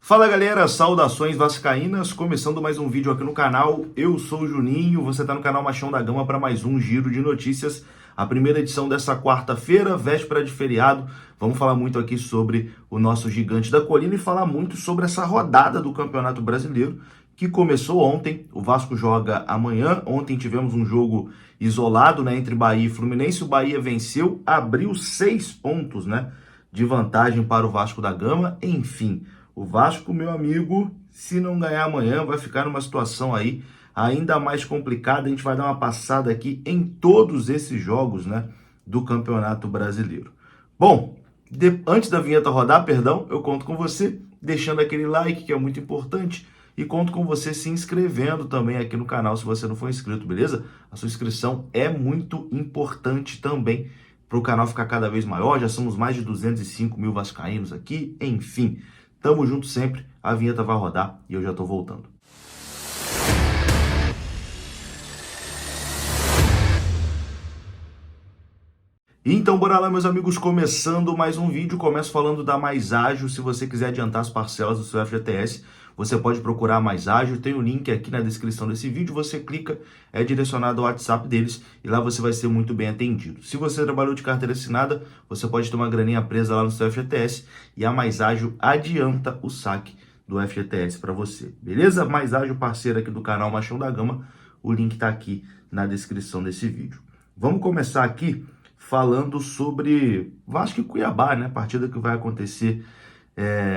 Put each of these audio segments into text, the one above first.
Fala galera, saudações vascaínas, começando mais um vídeo aqui no canal. Eu sou o Juninho, você está no canal Machão da Gama para mais um giro de notícias. A primeira edição dessa quarta-feira, véspera de feriado. Vamos falar muito aqui sobre o nosso gigante da colina e falar muito sobre essa rodada do Campeonato Brasileiro que começou ontem. O Vasco joga amanhã. Ontem tivemos um jogo isolado, entre Bahia e Fluminense. O Bahia venceu, abriu 6 pontos, de vantagem para o Vasco da Gama. Enfim, o Vasco, meu amigo, se não ganhar amanhã, vai ficar numa situação aí ainda mais complicada. A gente vai dar uma passada aqui em todos esses jogos, do Campeonato Brasileiro. Bom, antes da vinheta rodar, eu conto com você deixando aquele like, que é muito importante, e conto com você se inscrevendo também aqui no canal, se você não for inscrito, beleza? A sua inscrição é muito importante também para o canal ficar cada vez maior. Já somos mais de 205 mil vascaínos aqui, enfim. Tamo junto sempre, a vinheta vai rodar e eu já tô voltando. Então bora lá, meus amigos, começando mais um vídeo. Começo falando da Mais Ágil. Se você quiser adiantar as parcelas do seu FGTS, você pode procurar a Mais Ágil. Tem o link aqui na descrição desse vídeo, você clica, é direcionado ao WhatsApp deles e lá você vai ser muito bem atendido. Se você trabalhou de carteira assinada, você pode ter uma graninha presa lá no seu FGTS e a Mais Ágil adianta o saque do FGTS para você, beleza? Mais Ágil, parceira aqui do canal Machão da Gama, o link tá aqui na descrição desse vídeo. Vamos começar aqui falando sobre Vasco e Cuiabá, partida que vai acontecer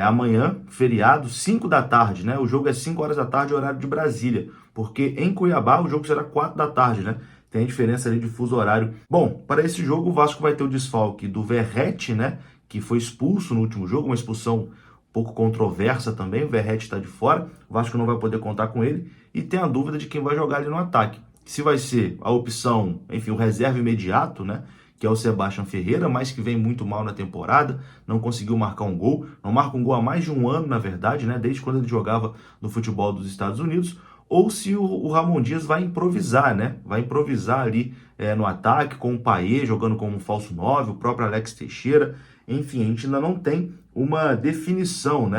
amanhã, feriado, 5 da tarde, O jogo é 5 horas da tarde, horário de Brasília, porque em Cuiabá o jogo será 4 da tarde, Tem a diferença ali de fuso horário. Bom, para esse jogo o Vasco vai ter o desfalque do Verratti, que foi expulso no último jogo, uma expulsão um pouco controversa também. O Verratti está de fora, o Vasco não vai poder contar com ele, e tem a dúvida de quem vai jogar ali no ataque. Se vai ser a opção, enfim, o reserva imediato, que é o Sebastião Ferreira, mas que vem muito mal na temporada, não conseguiu marcar um gol, não marca um gol há mais de um ano, na verdade, desde quando ele jogava no futebol dos Estados Unidos, ou se o Ramon Dias vai improvisar, vai improvisar ali no ataque, com o Payet jogando como um falso 9, o próprio Alex Teixeira, enfim, a gente ainda não tem uma definição,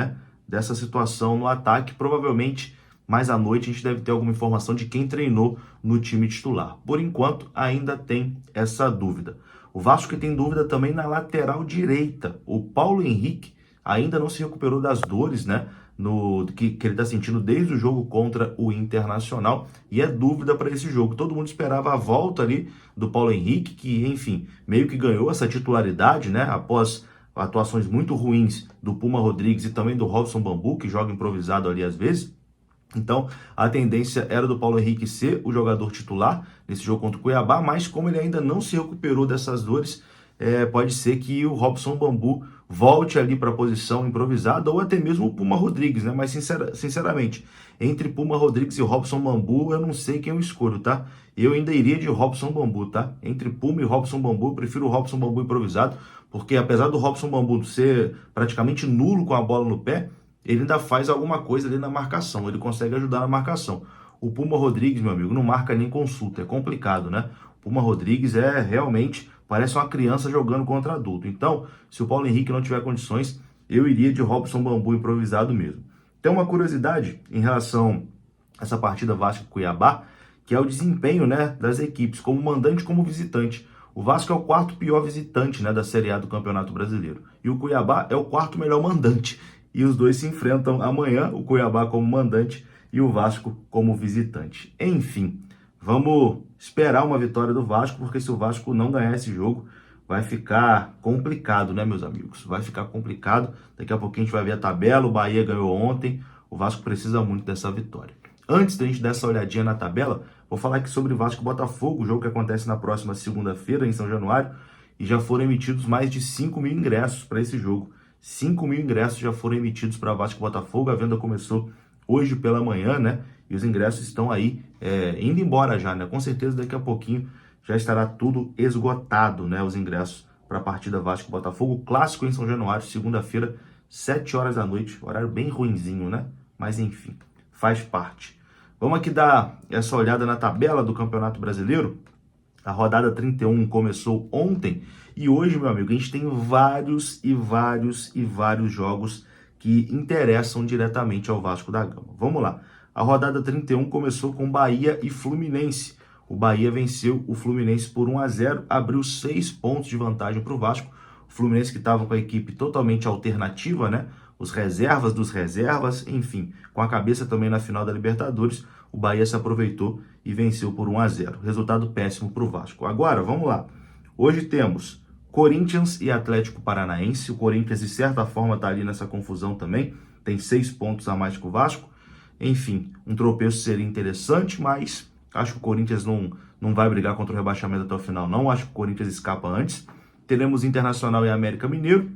dessa situação no ataque. Provavelmente mais à noite a gente deve ter alguma informação de quem treinou no time titular. Por enquanto, ainda tem essa dúvida. O Vasco que tem dúvida também na lateral direita. O Paulo Henrique ainda não se recuperou das dores, que ele está sentindo desde o jogo contra o Internacional, e é dúvida para esse jogo. Todo mundo esperava a volta ali do Paulo Henrique, que, enfim, meio que ganhou essa titularidade, após atuações muito ruins do Puma Rodrigues e também do Robson Bambu, que joga improvisado ali às vezes. Então, a tendência era do Paulo Henrique ser o jogador titular nesse jogo contra o Cuiabá, mas como ele ainda não se recuperou dessas dores, pode ser que o Robson Bambu volte ali para a posição improvisada, ou até mesmo o Puma Rodrigues, Mas, sinceramente, entre Puma Rodrigues e Robson Bambu, eu não sei quem eu escolho, tá? Eu ainda iria de Robson Bambu, tá? Entre Puma e Robson Bambu, eu prefiro o Robson Bambu improvisado, porque apesar do Robson Bambu ser praticamente nulo com a bola no pé, ele ainda faz alguma coisa ali na marcação, ele consegue ajudar na marcação. O Puma Rodrigues, meu amigo, não marca nem consulta, é complicado, O Puma Rodrigues realmente, parece uma criança jogando contra adulto. Então, se o Paulo Henrique não tiver condições, eu iria de Robson Bambu improvisado mesmo. Tem uma curiosidade em relação a essa partida Vasco-Cuiabá, que é o desempenho, das equipes, como mandante e como visitante. O Vasco é o quarto pior visitante, da Série A do Campeonato Brasileiro. E o Cuiabá é o quarto melhor mandante. E os dois se enfrentam amanhã, o Cuiabá como mandante e o Vasco como visitante. Enfim, vamos esperar uma vitória do Vasco, porque se o Vasco não ganhar esse jogo, vai ficar complicado, meus amigos? Vai ficar complicado. Daqui a pouquinho a gente vai ver a tabela. O Bahia ganhou ontem, o Vasco precisa muito dessa vitória. Antes da gente dar essa olhadinha na tabela, vou falar aqui sobre Vasco e Botafogo, o jogo que acontece na próxima segunda-feira, em São Januário, e já foram emitidos mais de 5 mil ingressos para esse jogo. 5 mil ingressos já foram emitidos para Vasco e Botafogo. A venda começou hoje pela manhã, E os ingressos estão aí indo embora já, Com certeza daqui a pouquinho já estará tudo esgotado, Os ingressos para a partida Vasco e Botafogo. Clássico em São Januário, segunda-feira, 7 horas da noite. Horário bem ruinzinho, Mas enfim, faz parte. Vamos aqui dar essa olhada na tabela do Campeonato Brasileiro. A rodada 31 começou ontem e hoje, meu amigo, a gente tem vários jogos que interessam diretamente ao Vasco da Gama. Vamos lá. A rodada 31 começou com Bahia e Fluminense. O Bahia venceu o Fluminense por 1-0, abriu 6 pontos de vantagem para o Vasco. O Fluminense que estava com a equipe totalmente alternativa, né? Os reservas dos reservas, enfim, com a cabeça também na final da Libertadores, o Bahia se aproveitou e venceu por 1-0. Resultado péssimo para o Vasco. Agora, vamos lá. Hoje temos Corinthians e Atlético Paranaense. O Corinthians, de certa forma, está ali nessa confusão também. Tem 6 pontos a mais que o Vasco. Enfim, um tropeço seria interessante, mas acho que o Corinthians não vai brigar contra o rebaixamento até o final, não. Acho que o Corinthians escapa antes. Teremos Internacional e América Mineiro.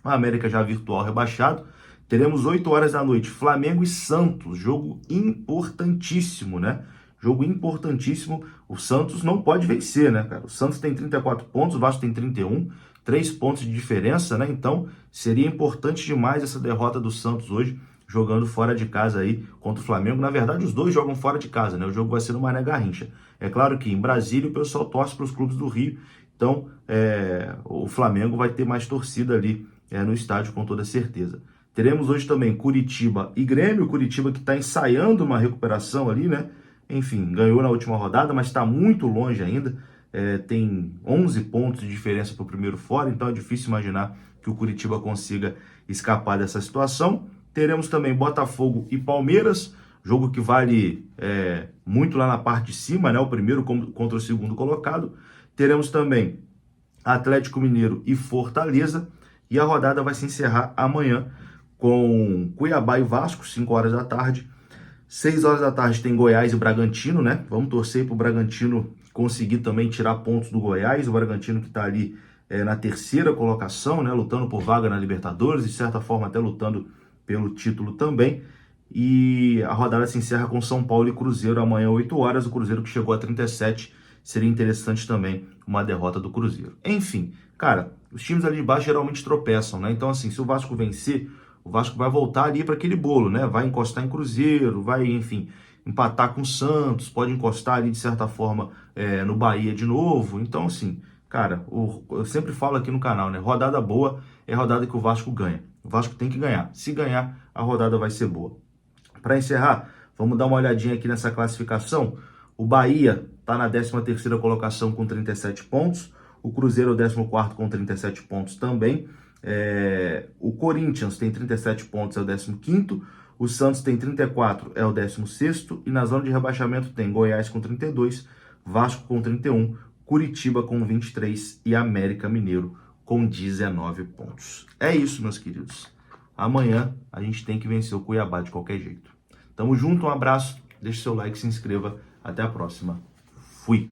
A América já virtual rebaixado. Teremos 8 horas da noite, Flamengo e Santos. Jogo importantíssimo, né? Jogo importantíssimo. O Santos não pode vencer, né, cara? O Santos tem 34 pontos, o Vasco tem 31. 3 pontos de diferença, né? Então, seria importante demais essa derrota do Santos hoje, jogando fora de casa aí contra o Flamengo. Na verdade, os dois jogam fora de casa, né? O jogo vai ser no Mané Garrincha. É claro que em Brasília o pessoal torce para os clubes do Rio. Então, o Flamengo vai ter mais torcida ali no estádio, com toda certeza. Teremos hoje também Curitiba e Grêmio. Curitiba que está ensaiando uma recuperação ali, né? Enfim, ganhou na última rodada, mas está muito longe ainda. Tem 11 pontos de diferença para o primeiro fora, então é difícil imaginar que o Curitiba consiga escapar dessa situação. Teremos também Botafogo e Palmeiras, jogo que vale muito lá na parte de cima, né? O primeiro contra o segundo colocado. Teremos também Atlético Mineiro e Fortaleza. E a rodada vai se encerrar amanhã com Cuiabá e Vasco, 5 horas da tarde. 6 horas da tarde tem Goiás e Bragantino, né? Vamos torcer para o Bragantino conseguir também tirar pontos do Goiás. O Bragantino que está ali na terceira colocação, né? Lutando por vaga na Libertadores, de certa forma até lutando pelo título também. E a rodada se encerra com São Paulo e Cruzeiro amanhã, 8 horas. O Cruzeiro que chegou a 37. Seria interessante também uma derrota do Cruzeiro. Enfim, cara, os times ali de baixo geralmente tropeçam, né? Então, assim, se o Vasco vencer, o Vasco vai voltar ali para aquele bolo, né? Vai encostar em Cruzeiro, vai, enfim, empatar com o Santos, pode encostar ali, de certa forma, no Bahia de novo. Então, assim, cara, eu sempre falo aqui no canal, né? Rodada boa é rodada que o Vasco ganha. O Vasco tem que ganhar. Se ganhar, a rodada vai ser boa. Para encerrar, vamos dar uma olhadinha aqui nessa classificação. O Bahia está na 13ª colocação com 37 pontos. O Cruzeiro é o 14º com 37 pontos também. O Corinthians tem 37 pontos, é o 15º. O Santos tem 34, é o 16º. E na zona de rebaixamento tem Goiás com 32, Vasco com 31, Curitiba com 23 e América Mineiro com 19 pontos. É isso, meus queridos. Amanhã a gente tem que vencer o Cuiabá de qualquer jeito. Tamo junto, um abraço, deixe seu like, se inscreva. Até a próxima. Fui.